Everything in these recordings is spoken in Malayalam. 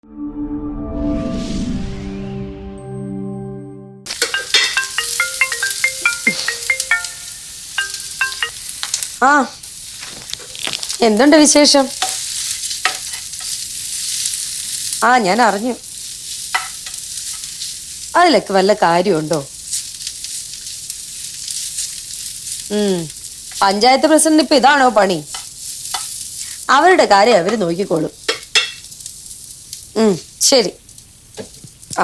ആ എന്തുണ്ട് വിശേഷം? ആ ഞാൻ അറിഞ്ഞു. അതിലൊക്കെ വല്ല കാര്യമുണ്ടോ? പഞ്ചായത്ത് പ്രസിഡന്റ് ഇപ്പൊ ഇതാണോ പണി? അവരുടെ കാര്യം അവര് നോക്കിക്കോളും. ശരി. ആ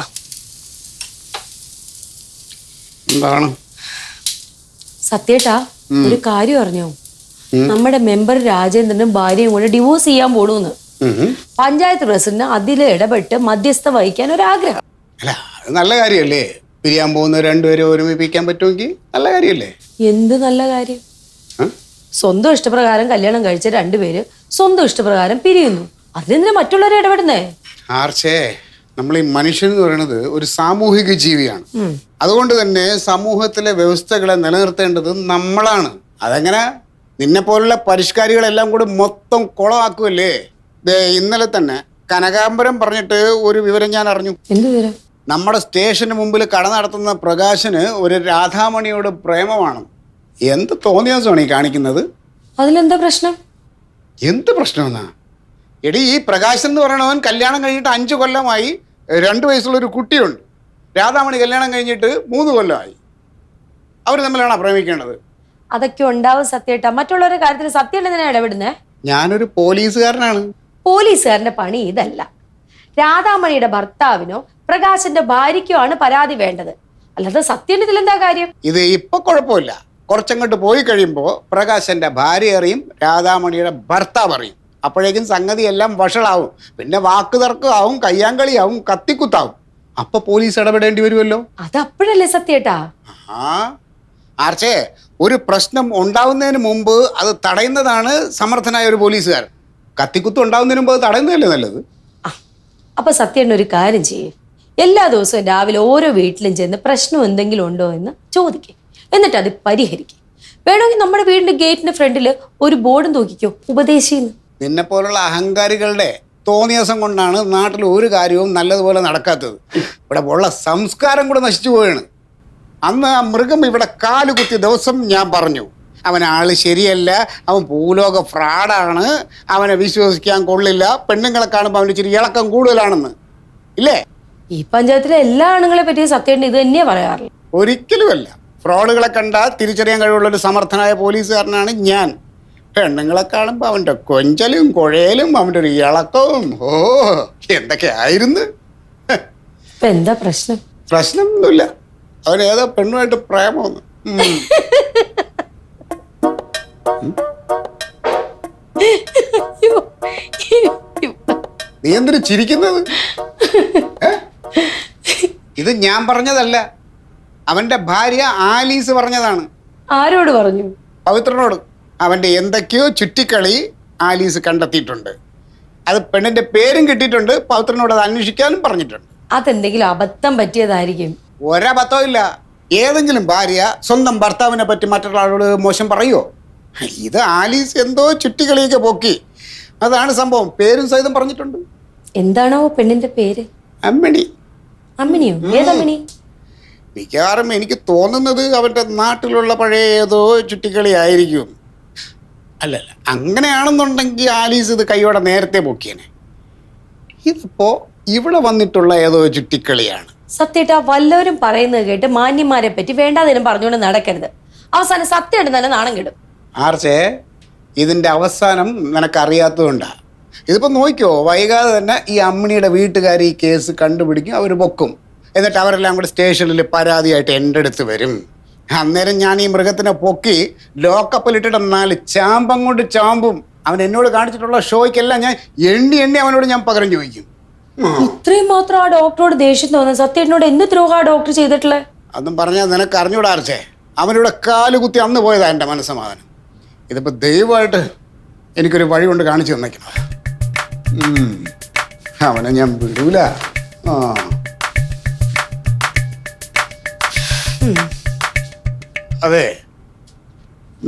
എന്താണ് സത്യേട്ടാ, ഒരു കാര്യം അറിഞ്ഞോ? നമ്മുടെ മെമ്പർ രാജേന്ദ്രനും ഭാര്യയും കൂടെ ഡിവോഴ്സ് ചെയ്യാൻ പോണൂന്ന്. പഞ്ചായത്ത് പ്രസിഡന്റ് അതിൽ ഇടപെട്ട് മധ്യസ്ഥ വഹിക്കാൻ ഒരാഗ്രഹം. അല്ല, അത് നല്ല കാര്യമല്ലേ? പിരിയാൻ പോകുന്ന രണ്ടുപേരെ ഒരുമിപ്പിക്കാൻ പറ്റുമെങ്കിൽ നല്ല കാര്യമല്ലേ? എന്ത് നല്ല കാര്യം? സ്വന്തം ഇഷ്ടപ്രകാരം കല്യാണം കഴിച്ച രണ്ടുപേര് സ്വന്തം ഇഷ്ടപ്രകാരം പിരിയുന്നു. അതിനെന്തിനാ മറ്റുള്ളവരെ ഇടപെടുന്നേ? ആർച്ചേ, നമ്മൾ ഈ മനുഷ്യൻ എന്ന് പറയുന്നത് ഒരു സാമൂഹിക ജീവിയാണ്. അതുകൊണ്ട് തന്നെ സമൂഹത്തിലെ വ്യവസ്ഥകളെ നിലനിർത്തേണ്ടത് നമ്മളാണ്. അതെങ്ങനെ? നിന്നെ പോലുള്ള പരിഷ്കാരികളെല്ലാം കൂടി മൊത്തം കുളമാക്കുമല്ലേ? ഇന്നലെ തന്നെ കനകാംബരം പറഞ്ഞിട്ട് ഒരു വിവരം ഞാൻ അറിഞ്ഞു. എന്ത് വിവരം? നമ്മുടെ സ്റ്റേഷന് മുമ്പിൽ കട നടത്തുന്ന പ്രകാശന് ഒരു രാധാമണിയോട് പ്രേമമാണ്. എന്ത് തോന്നിയാസമാണ് ഈ കാണിക്കുന്നത്? അതിലെന്താ പ്രശ്നം? എന്ത് പ്രശ്നമെന്നാ? എടി, ഈ പ്രകാശൻ എന്ന് പറയണവൻ കല്യാണം കഴിഞ്ഞിട്ട് 5 കൊല്ലമായി. 2 വയസ്സുള്ളൊരു കുട്ടിയുണ്ട്. രാധാമണി കല്യാണം കഴിഞ്ഞിട്ട് 3 കൊല്ലമായി. അവർ തമ്മിലാണ് പ്രേമിക്കേണ്ടത്. അതൊക്കെ ഉണ്ടാവും സത്യേട്ടാ. മറ്റുള്ളവരുടെ കാര്യത്തിൽ സത്യേട്ടൻ എന്തിനാ ഇടപെടുന്നേ? ഞാനൊരു പോലീസുകാരനാണ്. പോലീസുകാരന്റെ പണി ഇതല്ല. രാധാമണിയുടെ ഭർത്താവിനോ പ്രകാശന്റെ ഭാര്യയ്ക്കോ ആണ് പരാതി വേണ്ടത്, അല്ലാതെ സത്യേട്ടൻ ഇതിലെന്താ കാര്യം? ഇത് ഇപ്പൊ കുഴപ്പമില്ല. കുറച്ചങ്ങോട്ട് പോയി കഴിയുമ്പോൾ പ്രകാശന്റെ ഭാര്യ അറിയും, രാധാമണിയുടെ ഭർത്താവ് അറിയും. അപ്പോഴേക്കും സംഗതി എല്ലാം വഷളാവും. പിന്നെ വാക്ക് തർക്കമാവും, കയ്യാങ്കളിയാവും, കത്തിക്കുത്താവും. അപ്പൊ പോലീസ് ഇടപെടേണ്ടി വരുമല്ലോ. അതപ്പോഴല്ലേ സത്യേട്ടാ? ആർച്ചേ, ഒരു പ്രശ്നം ഉണ്ടാവുന്നതിന് മുമ്പ് അത് തടയുന്നതാണ് സമർത്ഥനായ ഒരു പോലീസുകാരൻ. കത്തിക്കുത്ത് ഉണ്ടാവുന്നതിന് മുമ്പ് അത് തടയുന്നതല്ലേ നല്ലത്? അപ്പൊ സത്യേട്ടൻ ഒരു കാര്യം ചെയ്യേ, എല്ലാ ദിവസവും രാവിലെ ഓരോ വീട്ടിലും ചെന്ന് പ്രശ്നം എന്തെങ്കിലും ഉണ്ടോ എന്ന് ചോദിക്കേ, എന്നിട്ട് അത് പരിഹരിക്കും. വേണമെങ്കിൽ നമ്മുടെ വീടിന്റെ ഗേറ്റിന്റെ ഫ്രണ്ടിൽ ഒരു ബോർഡും തൂക്കിക്കോ, ഉപദേശിന്ന്. നിന്നെ പോലുള്ള അഹങ്കാരികളുടെ തോന്നിയാസം കൊണ്ടാണ് നാട്ടിൽ ഒരു കാര്യവും നല്ലതുപോലെ നടക്കാത്തത്. ഇവിടെ ഉള്ള സംസ്കാരം കൂടെ നശിച്ചു പോവുകയാണ്. അന്ന് ആ മൃഗം ഇവിടെ കാലുകുത്തിയ ദിവസം ഞാൻ പറഞ്ഞു, അവൻ ആള് ശരിയല്ല, അവൻ ഭൂലോക ഫ്രാഡാണ്, അവനെ വിശ്വസിക്കാൻ കൊള്ളില്ല, പെണ്ണുങ്ങളെ കാണുമ്പോൾ അവൻ്റെ ഇച്ചിരി ഇളക്കം കൂടുതലാണെന്ന്. ഇല്ലേ? ഈ പഞ്ചായത്തിലെ എല്ലാ ആണുങ്ങളെ പറ്റി സത്യേട്ടൻ ഇത് തന്നെയാ പറയാറില്ല. ഒരിക്കലുമല്ല. ഫ്രോഡുകളെ കണ്ടാൽ തിരിച്ചറിയാൻ കഴിവുള്ള ഒരു സമർത്ഥനായ പോലീസുകാരനാണ് ഞാൻ. പെണ്ണുങ്ങളെ കാണുമ്പോൾ അവൻ്റെ കൊഞ്ചലും കുഴയലും അവൻ്റെ ഒരു ഇളക്കവും എന്തൊക്കെ ആയിരുന്നു. എന്താ പ്രശ്നം? പ്രശ്നമൊന്നുമില്ല. അവൻ ഏതോ പെണ്ണുമായിട്ട് പ്രേമമൊന്നും. നീ എന്തിനു ചിരിക്കുന്നത്? ഇത് ഞാൻ പറഞ്ഞതല്ല, അവന്റെ ഭാര്യ ആലീസ് പറഞ്ഞതാണ്. ആരോട് പറഞ്ഞു? പവിത്രനോട്. അവന്റെ എന്തൊക്കെയോ ചുറ്റിക്കളി ആലീസ് കണ്ടെത്തിയിട്ടുണ്ട്. അത് പെണ്ണിന്റെ പേരും കിട്ടിയിട്ടുണ്ട്. പവിത്രനോട് അത് അന്വേഷിക്കാനും പറഞ്ഞിട്ടുണ്ട്. അതെന്തെങ്കിലും അബദ്ധം പറ്റിയതായിരിക്കും. ഒരബദ്ധവും ഇല്ല. ഏതെങ്കിലും ഭാര്യ സ്വന്തം ഭർത്താവിനെ പറ്റി മറ്റുള്ള ആളോട് മോശം പറയുമോ? ഇത് ആലീസ് എന്തോ ചുറ്റിക്കളിയൊക്കെ പൊക്കി, അതാണ് സംഭവം. പേരും സഹിതം പറഞ്ഞിട്ടുണ്ട്. എന്താണോ പെണ്ണിന്റെ പേര്? അമ്മിണി. അമ്മിണിയോ? ഏതമ്മിണി? മിക്കവാറും എനിക്ക് തോന്നുന്നത് അവൻ്റെ നാട്ടിലുള്ള പഴയ ഏതോ ചുറ്റിക്കളി ആയിരിക്കും. അല്ലല്ല, അങ്ങനെയാണെന്നുണ്ടെങ്കിൽ ആലീസ് ഇത് കൈയോടെ നേരത്തെ പൊക്കിയനെ. ഇതിപ്പോ ഇവിടെ വന്നിട്ടുള്ള ഏതോ ചുറ്റിക്കളിയാണ്. സത്യേട്ടാ, വല്ലവരും പറയുന്നത് കേട്ട് മാന്യന്മാരെ പറ്റി വേണ്ടാതിനും പറഞ്ഞുകൊണ്ട് നടക്കരുത്. അവസാനം സത്യം തന്നെ നാണം കെടും. ആർച്ചേ, ഇതിൻ്റെ അവസാനം നിനക്കറിയാത്തതുകൊണ്ടാണ്. ഇതിപ്പോൾ നോക്കിയോ, വൈകാതെ തന്നെ ഈ അമ്മിണിയുടെ വീട്ടുകാർ ഈ കേസ് കണ്ടുപിടിക്കും, അവർ പൊക്കും. എന്നിട്ട് അവരെല്ലാം കൂടി സ്റ്റേഷനിൽ പരാതിയായിട്ട് എൻ്റെ അടുത്ത് വരും. അന്നേരം ഞാൻ ഈ മൃഗത്തിനെ പൊക്കി ലോക്കപ്പിലിട്ടിട്ട് 4 ചാമ്പം കൊണ്ട് ചാമ്പും. അവൻ എന്നോട് കാണിച്ചിട്ടുള്ള ഷോയ്ക്കെല്ലാം ഞാൻ എണ്ണി അവനോട് ഞാൻ പകരം ചോദിക്കും. ഇത്രയും മാത്രം ആ ഡോക്ടറോട് ദേഷ്യം തോന്നുന്നത്? സത്യേട്ടനോട് എന്ത് ദ്രോഹ ആ ഡോക്ടർ ചെയ്തിട്ടുള്ളത്? അതും പറഞ്ഞാൽ നിനക്ക് അറിഞ്ഞൂടാ ആർച്ചേ. അവനിവിടെ കാലുകുത്തി അന്ന് പോയതാ എൻ്റെ മനസ്സമാധാനം. ഇതിപ്പോൾ ദൈവമായിട്ട് എനിക്കൊരു വഴി കൊണ്ട് കാണിച്ചു തന്നേക്കണം. അവനെ ഞാൻ വിടൂല. അതെ,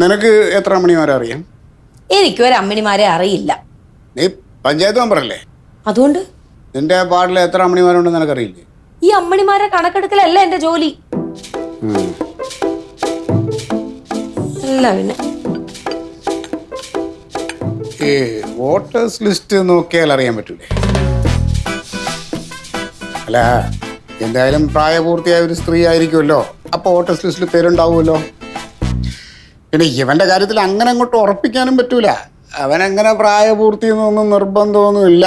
നിനക്ക് എത്ര അമ്മണിമാരെ അറിയാം? എനിക്കൊരു അമ്മിണിമാരെ അറിയില്ല. നീ പഞ്ചായത്ത് മെമ്പറല്ലേ? അതുകൊണ്ട് നിന്റെ വാർഡിൽ എത്ര അമ്മണിമാരുണ്ടെന്ന് നിനക്കറിയില്ലേ? ഈ അമ്മണിമാരെ കണക്കെടുക്കലല്ല എന്റെ ജോലി. അല്ല പിന്നെ ഈ വോട്ടേഴ്സ് ലിസ്റ്റ് നോക്കിയാൽ അറിയാൻ പറ്റൂലേ? അല്ല, എന്തായാലും പ്രായപൂർത്തിയായ ഒരു സ്ത്രീ ആയിരിക്കുമല്ലോ, അപ്പൊ വോട്ടേഴ്സ് ലിസ്റ്റിൽ പേരുണ്ടാവുമല്ലോ. പിന്നെ ഇവന്റെ കാര്യത്തിൽ അങ്ങനെ അങ്ങോട്ട് ഉറപ്പിക്കാനും പറ്റൂല. അവനങ്ങനെ പ്രായപൂർത്തി എന്നൊന്നും നിർബന്ധമൊന്നുമില്ല.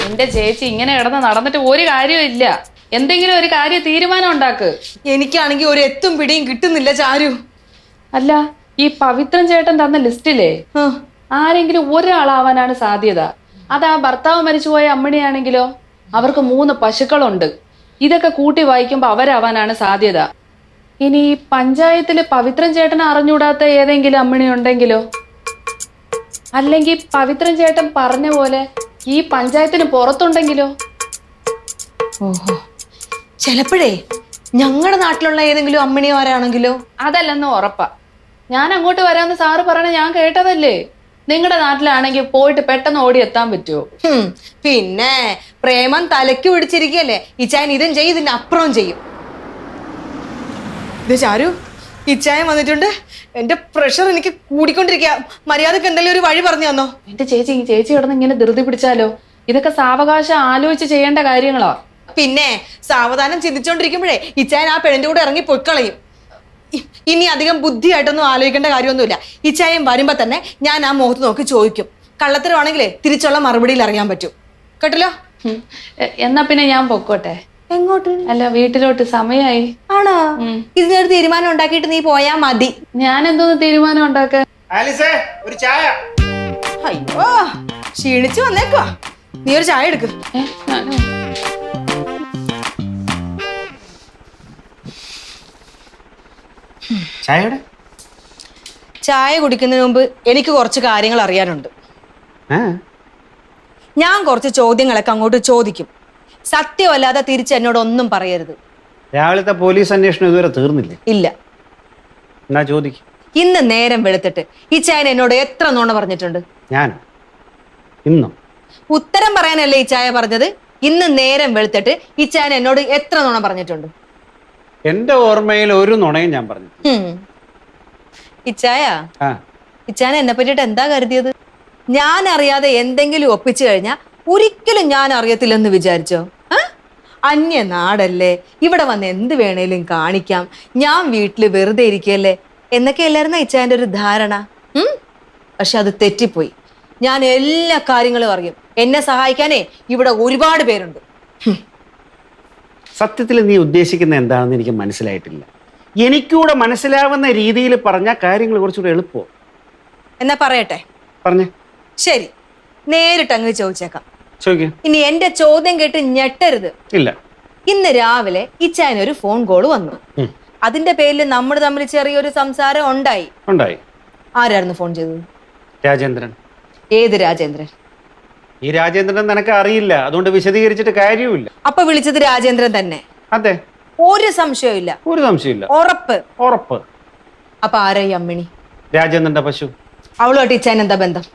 എന്റെ ചേച്ചി ഇങ്ങനെ കിടന്ന് നടന്നിട്ട് ഒരു കാര്യമില്ല. എന്തെങ്കിലും ഒരു കാര്യം തീരുമാനം ഉണ്ടാക്ക്. എനിക്കാണെങ്കിൽ ഒരു എത്തും പിടിയും കിട്ടുന്നില്ല ചാരു. അല്ല, ഈ പവിത്രൻ ചേട്ടൻ തന്ന ലിസ്റ്റിലെ ആരെങ്കിലും ഒരാളാവാനാണ് സാധ്യത. അതാ ഭർത്താവ് മരിച്ചുപോയ അമ്മിണിയാണെങ്കിലോ അവർക്ക് 3 പശുക്കളുണ്ട്. ഇതൊക്കെ കൂട്ടി വായിക്കുമ്പോ അവരാവാനാണ് സാധ്യത. ഇനി പഞ്ചായത്തില് പവിത്രൻ ചേട്ടൻ അറിഞ്ഞൂടാത്ത ഏതെങ്കിലും അമ്മിണി ഉണ്ടെങ്കിലോ, അല്ലെങ്കിൽ പവിത്രൻ ചേട്ടൻ പറഞ്ഞ പോലെ ഈ പഞ്ചായത്തിന് പുറത്തുണ്ടെങ്കിലോ? ഓഹോ, ചിലപ്പോഴേ ഞങ്ങളുടെ നാട്ടിലുള്ള ഏതെങ്കിലും അമ്മിണിമാരാണെങ്കിലോ? അതല്ലെന്ന് ഉറപ്പാ. ഞാൻ അങ്ങോട്ട് വരാമെന്ന് സാറ് പറയണ ഞാൻ കേട്ടതല്ലേ. നിങ്ങളുടെ നാട്ടിലാണെങ്കിൽ പോയിട്ട് പെട്ടെന്ന് ഓടി എത്താൻ പറ്റുമോ? പിന്നെ പ്രേമം തലയ്ക്ക് പിടിച്ചിരിക്കല്ലേ. ഇച്ചായൻ ഇതും ചെയ്യും, ഇതിന്റെ അപ്പുറവും ചെയ്യും. ഇത് ചാരു, ഇച്ചായൻ വന്നിട്ടുണ്ട്. എന്റെ പ്രഷർ എനിക്ക് കൂടിക്കൊണ്ടിരിക്കുക. മര്യാദക്ക് എന്തെങ്കിലും ഒരു വഴി പറഞ്ഞു തന്നോ? എന്റെ ചേച്ചി കിടന്ന് ഇങ്ങനെ ധൃതി പിടിച്ചാലോ? ഇതൊക്കെ സാവകാശം ആലോചിച്ച് ചെയ്യേണ്ട കാര്യങ്ങളാ. പിന്നെ സാവധാനം ചിന്തിച്ചോണ്ടിരിക്കുമ്പോഴേ ഇച്ചായൻ ആ പെണ്ണിന്റെ കൂടെ ഇറങ്ങി പൊയ്ക്കളയും. ഇനി അധികം ബുദ്ധിയായിട്ടൊന്നും ആലോചിക്കേണ്ട കാര്യമൊന്നുമില്ല. ഇച്ചായൻ വരുമ്പോ തന്നെ ഞാൻ ആ മുഖത്ത് നോക്കി ചോദിക്കും. കള്ളത്തരമാണെങ്കിലേ തിരിച്ചുള്ള മറുപടിയിൽ അറിയാൻ പറ്റും. കേട്ടല്ലോ? എന്നാ പിന്നെ ഞാൻ പൊക്കോട്ടെ. എങ്ങോട്ട്? അല്ല, വീട്ടിലോട്ട് സമയായി. ആണോ? ഇതിനൊരു തീരുമാനം ഉണ്ടാക്കിയിട്ട് നീ പോയാ മതി. ഞാൻ എന്തോന്ന് തീരുമാനം ഉണ്ടാക്കാൻ? ഒരു ചായ. അയ്യോ, ക്ഷീണിച്ചു വന്നേക്കുവാ. നീ ഒരു ചായ എടുക്ക്. ചായ കുടിക്കുന്നതിന് മുമ്പ് എനിക്ക് കുറച്ച് കാര്യങ്ങൾ അറിയാനുണ്ട്. ഞാൻ കുറച്ച് ചോദ്യങ്ങളൊക്കെ അങ്ങോട്ട് ചോദിക്കും. സത്യമല്ലാതെ തിരിച്ച് എന്നോട് ഒന്നും പറയരുത്. രാവിലത്തെ പോലീസ് അന്വേഷണം ഇതുവരെ തീർന്നില്ലേ? ഇല്ല. എന്നാ ചോദിക്കും. ഇന്ന് നേരം വെളുത്തിട്ട് ഈ ചായൻ എന്നോട് എത്ര നുണ പറഞ്ഞിട്ടുണ്ട്? ഞാനോ? ഇന്നോ? ഉത്തരം പറയാനല്ലേ ഈ ചായ പറഞ്ഞത്. ഇന്ന് നേരം വെളുത്തിട്ട് ഈ ചായൻ എന്നോട് എത്ര നുണ പറഞ്ഞിട്ടുണ്ട്? എന്റെ ഓർമ്മയിൽ ഒരു നുണയും ഞാൻ പറഞ്ഞു. ഇച്ചായ, ഇച്ചാൻ എന്നെ പറ്റിയിട്ട് എന്താ കരുതിയത്? ഞാൻ അറിയാതെ എന്തെങ്കിലും ഒപ്പിച്ചു കഴിഞ്ഞാൽ ഒരിക്കലും ഞാൻ അറിയത്തില്ലെന്ന് വിചാരിച്ചോ? അന്യ നാടല്ലേ, ഇവിടെ വന്ന് എന്ത് വേണേലും കാണിക്കാം, ഞാൻ വീട്ടില് വെറുതെ ഇരിക്കല്ലേ എന്നൊക്കെ അല്ലായിരുന്ന ഇച്ചാന്റെ ഒരു ധാരണ. പക്ഷെ അത് തെറ്റിപ്പോയി. ഞാൻ എല്ലാ കാര്യങ്ങളും അറിയും. എന്നെ സഹായിക്കാനേ ഇവിടെ ഒരുപാട് പേരുണ്ട്. സത്യത്തിൽ നീ ഉദ്ദേശിക്കുന്ന എന്താണെന്ന് എനിക്ക് മനസ്സിലായിട്ടില്ല. എനിക്കൂടെ മനസ്സിലാവുന്ന രീതിയിൽ പറഞ്ഞ കാര്യങ്ങൾ കുറച്ചുകൂടെ എളുപ്പമോ? എന്നാ പറയട്ടെ? പറഞ്ഞേ. ശരി, നേരിട്ട് അങ്ങ് ചോദിച്ചേക്കാം. ചോദിക്കാം. ഇനി എന്റെ ചോദ്യം കേട്ട് ഞെട്ടരുത്. ഇല്ല. ഇന്ന് രാവിലെ ഇച്ചായന് ഒരു ഫോൺ കോൾ വന്നു. അതിന്റെ പേരിൽ നമ്മൾ തമ്മിൽ ചെറിയൊരു സംസാരം ഉണ്ടായി. ആരായിരുന്നു ഫോൺ ചെയ്തത്? രാജേന്ദ്രൻ. ഏത് രാജേന്ദ്രൻ? ഈ രാജേന്ദ്രൻ നിനക്ക് അറിയില്ല, അതുകൊണ്ട് വിശദീകരിച്ചിട്ട് കാര്യവുമില്ല. അപ്പൊ വിളിച്ചത് രാജേന്ദ്രൻ തന്നെ? അതെ. ഒരു സംശയമില്ല? ഒരു സംശയമില്ല. ഉറപ്പ്? ഉറപ്പ്. അപ്പൊ ആരാ ഈ അമ്മിണി? രാജേന്ദ്രന്റെ പശു. അവളുമായിട്ട് ഇച്ചായൻ എന്താ ബന്ധം?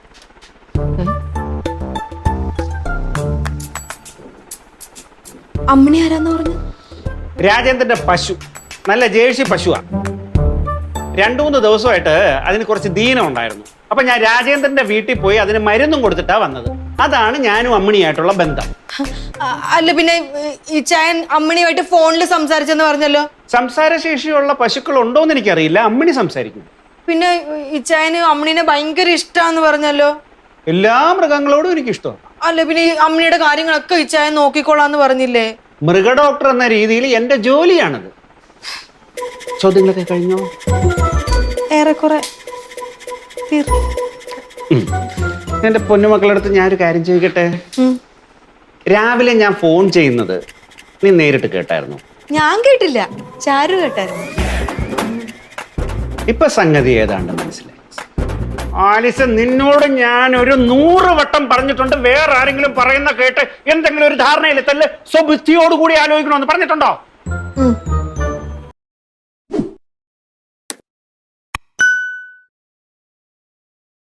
അമ്മിണി ആരാന്ന് പറഞ്ഞു? രാജേന്ദ്രന്റെ പശു നല്ല ജേഴ്സി പശുവാ. 2-3 ദിവസമായിട്ട് അതിന് കുറച്ച് ദീനം ഉണ്ടായിരുന്നു. അപ്പൊ ഞാൻ രാജേന്ദ്രന്റെ വീട്ടിൽ പോയി അതിന് മരുന്നും കൊടുത്തിട്ടാ വന്നത്. അതാണ് ഞാനും അമ്മിണിയായിട്ടുള്ള ബന്ധം. അല്ല, പിന്നെ ഇച്ചായൻ അമ്മിണിയുമായിട്ട് ഫോണിൽ സംസാരിച്ചെന്ന് പറഞ്ഞല്ലോ. സംസാരശേഷിയുള്ള പശുക്കൾ ഉണ്ടോന്ന് എനിക്കറിയില്ല. അമ്മിണി സംസാരിക്കും. പിന്നെ ഇച്ചായന് അമ്മിണിനെ ഭയങ്കര ഇഷ്ടാന്ന് പറഞ്ഞല്ലോ. എല്ലാ മൃഗങ്ങളോടും എനിക്ക് ഇഷ്ടമാണ്. അല്ല, പിന്നെ ഈ അമ്മിണിയുടെ കാര്യങ്ങളൊക്കെ ഇച്ചായൻ നോക്കിക്കോളാന്ന് പറഞ്ഞില്ലേ? മൃഗ ഡോക്ടർ എന്ന രീതിയിൽ എന്റെ ജോലിയാണത്. ചോദ്യങ്ങളൊക്കെ കഴിഞ്ഞോ? ഏറെക്കുറെ. എന്റെ പൊന്നുമക്കളടുത്ത് ഞാനൊരു കാര്യം ചോദിക്കട്ടെ? രാവിലെ ഞാൻ ഫോൺ ചെയ്യുന്നത് നീ നേരിട്ട് കേട്ടായിരുന്നു? ഞാൻ കേട്ടില്ല, ചാരു കേട്ടായിരുന്നു. ഇപ്പൊ സംഗതി ഏതാണ്ട് മനസ്സിലായി. ആലിസ, നിന്നോട് ഞാൻ ഒരു 100 വട്ടം പറഞ്ഞിട്ടുണ്ട്, വേറെ ആരെങ്കിലും പറയുന്ന കേട്ട് എന്തെങ്കിലും ഒരു ധാരണയിലെത്തല്ലേ സ്വബുദ്ധിയോടുകൂടി ആലോചിക്കണമെന്ന് പറഞ്ഞിട്ടുണ്ടോ?